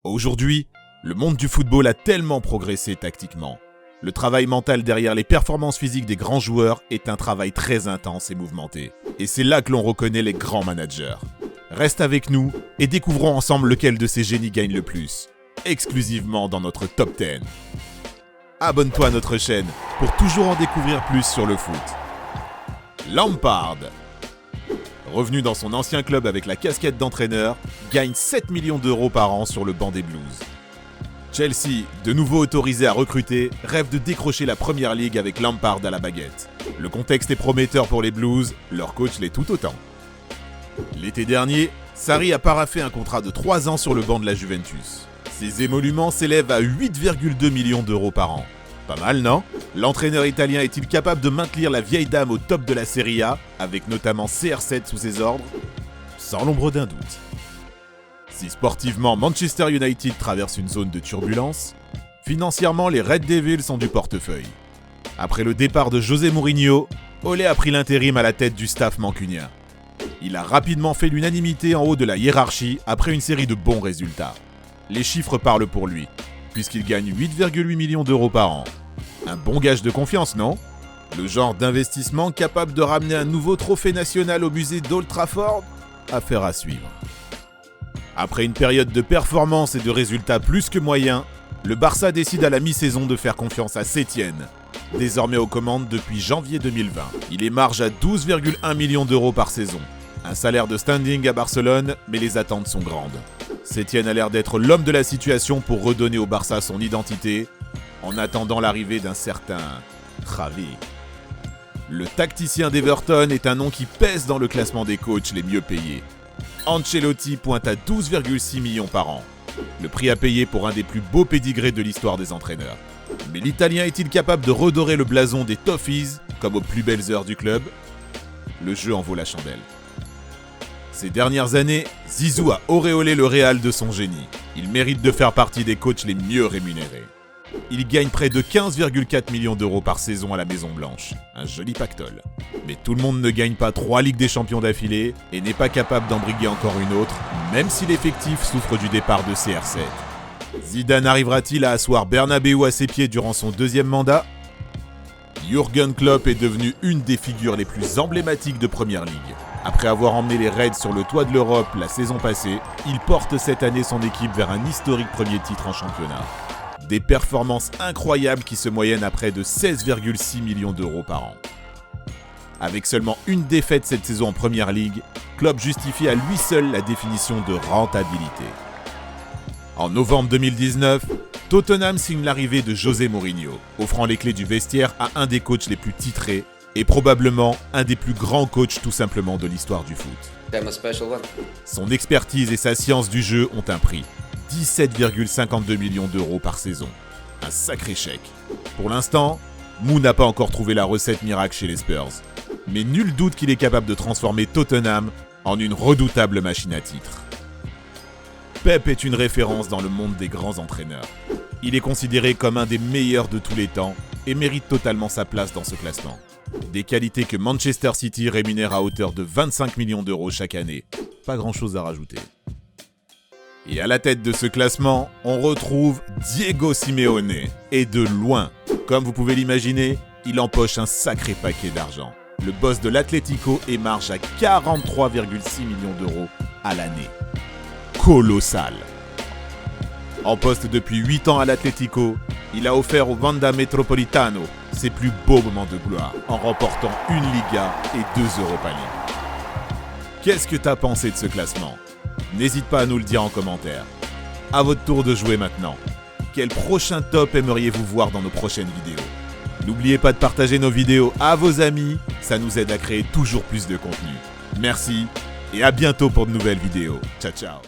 Aujourd'hui, le monde du football a tellement progressé tactiquement. Le travail mental derrière les performances physiques des grands joueurs est un travail très intense et mouvementé. Et c'est là que l'on reconnaît les grands managers. Reste avec nous et découvrons ensemble lequel de ces génies gagne le plus, exclusivement dans notre Top 10. Abonne-toi à notre chaîne pour toujours en découvrir plus sur le foot. Lampard, revenu dans son ancien club avec la casquette d'entraîneur, gagne 7 millions d'euros par an sur le banc des Blues. Chelsea, de nouveau autorisé à recruter, rêve de décrocher la Premier League avec Lampard à la baguette. Le contexte est prometteur pour les Blues, leur coach l'est tout autant. L'été dernier, Sarri a paraphé un contrat de 3 ans sur le banc de la Juventus. Ses émoluments s'élèvent à 8,2 millions d'euros par an. Pas mal, non? L'entraîneur italien est-il capable de maintenir la vieille dame au top de la Serie A, avec notamment CR7 sous ses ordres? Sans l'ombre d'un doute. Si sportivement Manchester United traverse une zone de turbulence, financièrement les Red Devils sont du portefeuille. Après le départ de José Mourinho, Ole a pris l'intérim à la tête du staff mancunien. Il a rapidement fait l'unanimité en haut de la hiérarchie après une série de bons résultats. Les chiffres parlent pour lui, puisqu'il gagne 8,8 millions d'euros par an. Un bon gage de confiance, non? Le genre d'investissement capable de ramener un nouveau trophée national au musée d'Old Trafford? Affaire à suivre. Après une période de performance et de résultats plus que moyens, le Barça décide à la mi-saison de faire confiance à Sétienne, désormais aux commandes depuis janvier 2020. Il émarge à 12,1 millions d'euros par saison. Un salaire de standing à Barcelone, mais les attentes sont grandes. Sétienne a l'air d'être l'homme de la situation pour redonner au Barça son identité, en attendant l'arrivée d'un certain Xavi. Le tacticien d'Everton est un nom qui pèse dans le classement des coachs les mieux payés. Ancelotti pointe à 12,6 millions par an. Le prix à payer pour un des plus beaux pédigrés de l'histoire des entraîneurs. Mais l'Italien est-il capable de redorer le blason des Toffees, comme aux plus belles heures du club? Le jeu en vaut la chandelle. Ces dernières années, Zizou a auréolé le Real de son génie. Il mérite de faire partie des coachs les mieux rémunérés. Il gagne près de 15,4 millions d'euros par saison à la Maison Blanche. Un joli pactole. Mais tout le monde ne gagne pas 3 Ligues des Champions d'affilée et n'est pas capable d'en briguer encore une autre, même si l'effectif souffre du départ de CR7. Zidane arrivera-t-il à asseoir Bernabéu à ses pieds durant son deuxième mandat? Jürgen Klopp est devenu une des figures les plus emblématiques de Premier League. Après avoir emmené les Reds sur le toit de l'Europe la saison passée, il porte cette année son équipe vers un historique premier titre en championnat. Des performances incroyables qui se moyennent à près de 16,6 millions d'euros par an. Avec seulement une défaite cette saison en Premier League, Klopp justifie à lui seul la définition de rentabilité. En novembre 2019, Tottenham signe l'arrivée de José Mourinho, offrant les clés du vestiaire à un des coachs les plus titrés et probablement un des plus grands coachs tout simplement de l'histoire du foot. Son expertise et sa science du jeu ont un prix. 17,52 millions d'euros par saison. Un sacré chèque. Pour l'instant, Mou n'a pas encore trouvé la recette miracle chez les Spurs. Mais nul doute qu'il est capable de transformer Tottenham en une redoutable machine à titres. Pep est une référence dans le monde des grands entraîneurs. Il est considéré comme un des meilleurs de tous les temps et mérite totalement sa place dans ce classement. Des qualités que Manchester City rémunère à hauteur de 25 millions d'euros chaque année. Pas grand-chose à rajouter. Et à la tête de ce classement, on retrouve Diego Simeone. Et de loin, comme vous pouvez l'imaginer, il empoche un sacré paquet d'argent. Le boss de l'Atlético émarge à 43,6 millions d'euros à l'année. Colossal. En poste depuis 8 ans à l'Atlético, il a offert au Wanda Metropolitano ses plus beaux moments de gloire en remportant une Liga et 2 Europa League. Qu'est-ce que t'as pensé de ce classement? N'hésite pas à nous le dire en commentaire. À votre tour de jouer maintenant. Quel prochain top aimeriez-vous voir dans nos prochaines vidéos? N'oubliez pas de partager nos vidéos à vos amis, ça nous aide à créer toujours plus de contenu. Merci et à bientôt pour de nouvelles vidéos. Ciao ciao.